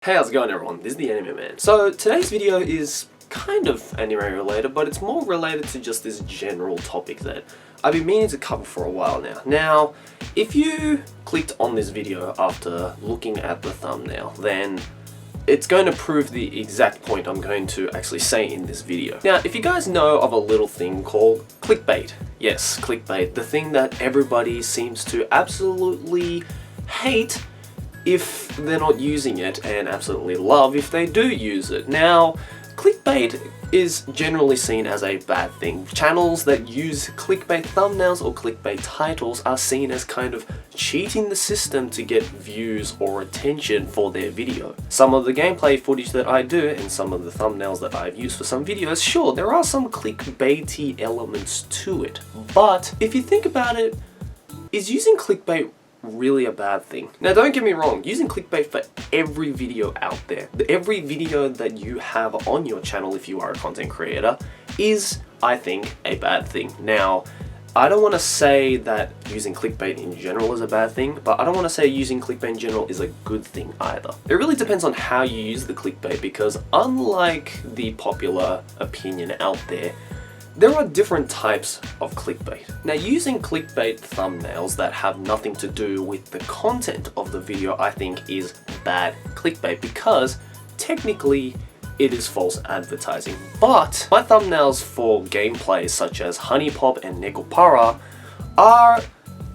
Hey, how's it going everyone? This is the Anime Man. So today's video is kind of anime related, but it's more related to just this general topic that I've been meaning to cover for a while now. Now, if you clicked on this video after looking at the thumbnail, then it's going to prove the exact point I'm going to actually say in this video. Now, if you guys know of a little thing called clickbait. Yes, clickbait, the thing that everybody seems to absolutely hate if they're not using it, and absolutely love if they do use it. Now, clickbait is generally seen as a bad thing. Channels that use clickbait thumbnails or clickbait titles are seen as kind of cheating the system to get views or attention for their video. Some of the gameplay footage that I do and some of the thumbnails that I've used for some videos, sure, there are some clickbaity elements to it. But if you think about it, is using clickbait really a bad thing? Now, don't get me wrong, using clickbait for every video out there, every video that you have on your channel if you are a content creator, is, I think, a bad thing. Now, I don't want to say that using clickbait in general is a bad thing, but I don't want to say using clickbait in general is a good thing either. It really depends on how you use the clickbait, because unlike the popular opinion out there are different types of clickbait. Now, using clickbait thumbnails that have nothing to do with the content of the video, I think is bad clickbait, because technically it is false advertising. But my thumbnails for gameplay such as Honey Pop and Nekopara are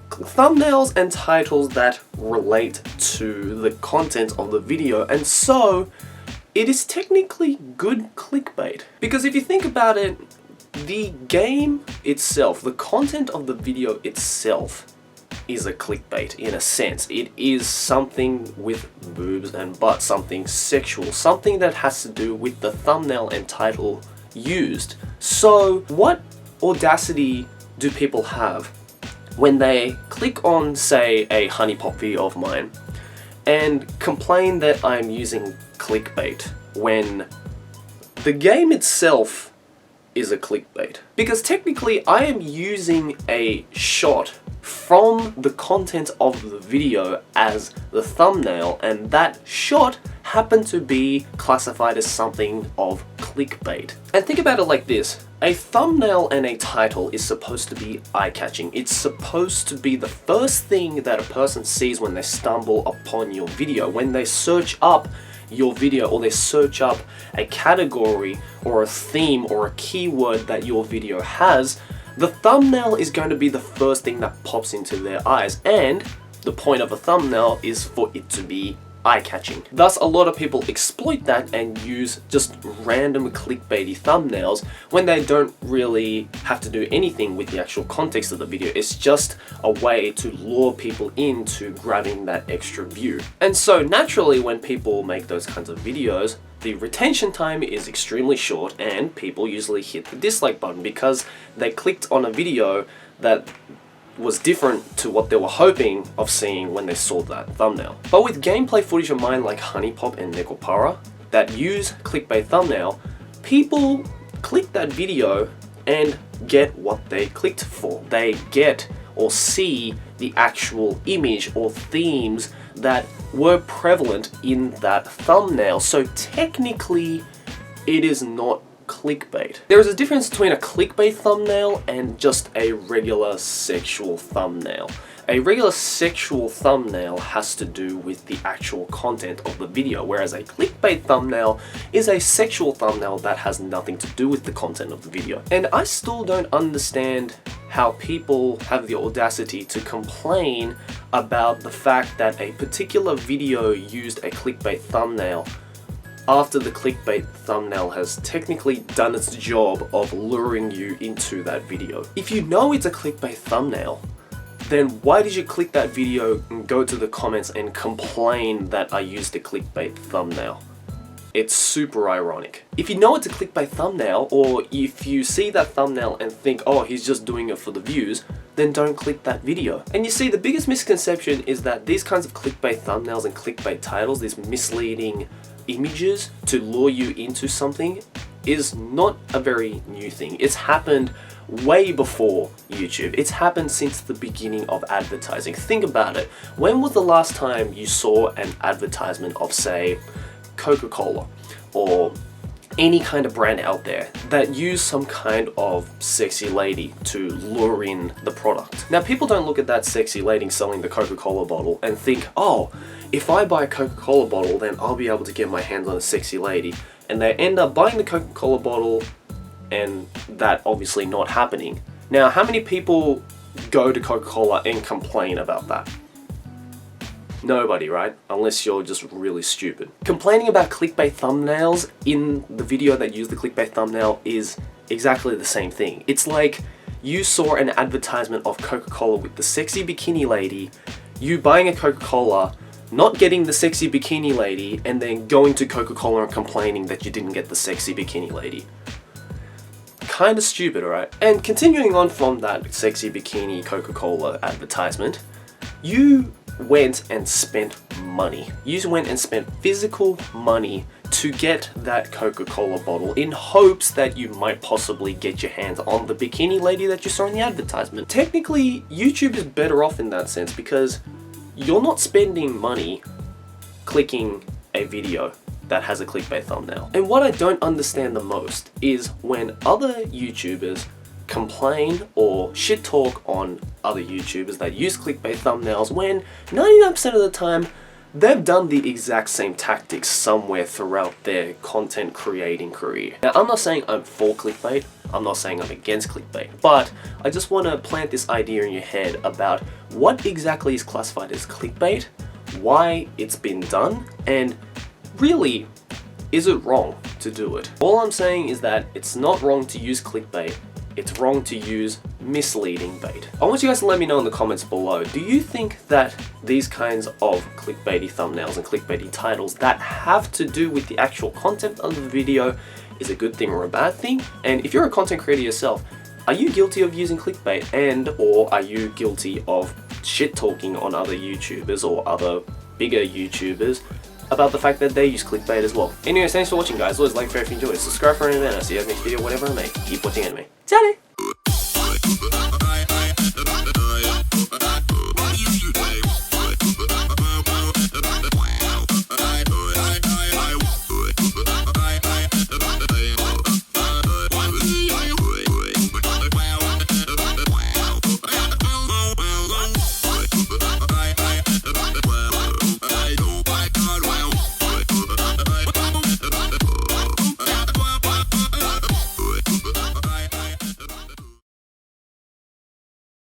thumbnails and titles that relate to the content of the video, and so it is technically good clickbait. Because if you think about it, the game itself, the content of the video itself is a clickbait in a sense. It is something with boobs and butt, something sexual, something that has to do with the thumbnail and title used. So what audacity do people have when they click on, say, a Honey Pop video of mine and complain that I'm using clickbait when the game itself is a clickbait? Because technically I am using a shot from the content of the video as the thumbnail, and that shot happened to be classified as something of clickbait. And think about it like this: a thumbnail and a title is supposed to be eye-catching. It's supposed to be the first thing that a person sees when they stumble upon your video, when they search up your video, or they search up a category or a theme or a keyword that your video has. The thumbnail is going to be the first thing that pops into their eyes, and the point of a thumbnail is for it to be eye-catching. Thus, a lot of people exploit that and use just random clickbaity thumbnails when they don't really have to do anything with the actual context of the video. It's just a way to lure people into grabbing that extra view. And so naturally, when people make those kinds of videos, the retention time is extremely short, and people usually hit the dislike button because they clicked on a video that was different to what they were hoping of seeing when they saw that thumbnail. But with gameplay footage of mine like Honey Pop and Nekopara that use clickbait thumbnail, people click that video and get what they clicked for. They get or see the actual image or themes that were prevalent in that thumbnail. So technically, it is not clickbait. There is a difference between a clickbait thumbnail and just a regular sexual thumbnail. A regular sexual thumbnail has to do with the actual content of the video, whereas a clickbait thumbnail is a sexual thumbnail that has nothing to do with the content of the video. And I still don't understand how people have the audacity to complain about the fact that a particular video used a clickbait thumbnail after the clickbait thumbnail has technically done its job of luring you into that video. If you know it's a clickbait thumbnail, then why did you click that video and go to the comments and complain that I used a clickbait thumbnail? It's super ironic. If you know it's a clickbait thumbnail, or if you see that thumbnail and think, oh, he's just doing it for the views, then don't click that video. And you see, the biggest misconception is that these kinds of clickbait thumbnails and clickbait titles, these misleading images to lure you into something, is not a very new thing. It's happened way before YouTube. It's happened since the beginning of advertising. Think about it. When was the last time you saw an advertisement of, say, Coca-Cola or any kind of brand out there that use some kind of sexy lady to lure in the product. Now, people don't look at that sexy lady selling the Coca-Cola bottle and think, oh, if I buy a Coca-Cola bottle, then I'll be able to get my hands on a sexy lady. And they end up buying the Coca-Cola bottle and that obviously not happening. Now, how many people go to Coca-Cola and complain about that? Nobody, right? Unless you're just really stupid. Complaining about clickbait thumbnails in the video that used the clickbait thumbnail is exactly the same thing. It's like you saw an advertisement of Coca-Cola with the sexy bikini lady, you buying a Coca-Cola, not getting the sexy bikini lady, and then going to Coca-Cola and complaining that you didn't get the sexy bikini lady. Kinda stupid, alright? And continuing on from that sexy bikini Coca-Cola advertisement, you went and spent money. You went and spent physical money to get that Coca-Cola bottle in hopes that you might possibly get your hands on the bikini lady that you saw in the advertisement. Technically, YouTube is better off in that sense because you're not spending money clicking a video that has a clickbait thumbnail. And what I don't understand the most is when other YouTubers complain or shit talk on other YouTubers that use clickbait thumbnails when 99% of the time they've done the exact same tactics somewhere throughout their content creating career. Now, I'm not saying I'm for clickbait, I'm not saying I'm against clickbait, but I just want to plant this idea in your head about what exactly is classified as clickbait, why it's been done, and really, is it wrong to do it? All I'm saying is that it's not wrong to use clickbait, it's wrong to use misleading bait. I want you guys to let me know in the comments below, do you think that these kinds of clickbaity thumbnails and clickbaity titles that have to do with the actual content of the video is a good thing or a bad thing? And if you're a content creator yourself, are you guilty of using clickbait and or are you guilty of shit talking on other YouTubers or other bigger YouTubers about the fact that they use clickbait as well? Anyways, thanks for watching, guys. Always like, favorite if you enjoyed. Subscribe for any event. I'll see you guys next video, whatever I make. Keep watching anime. Ciao!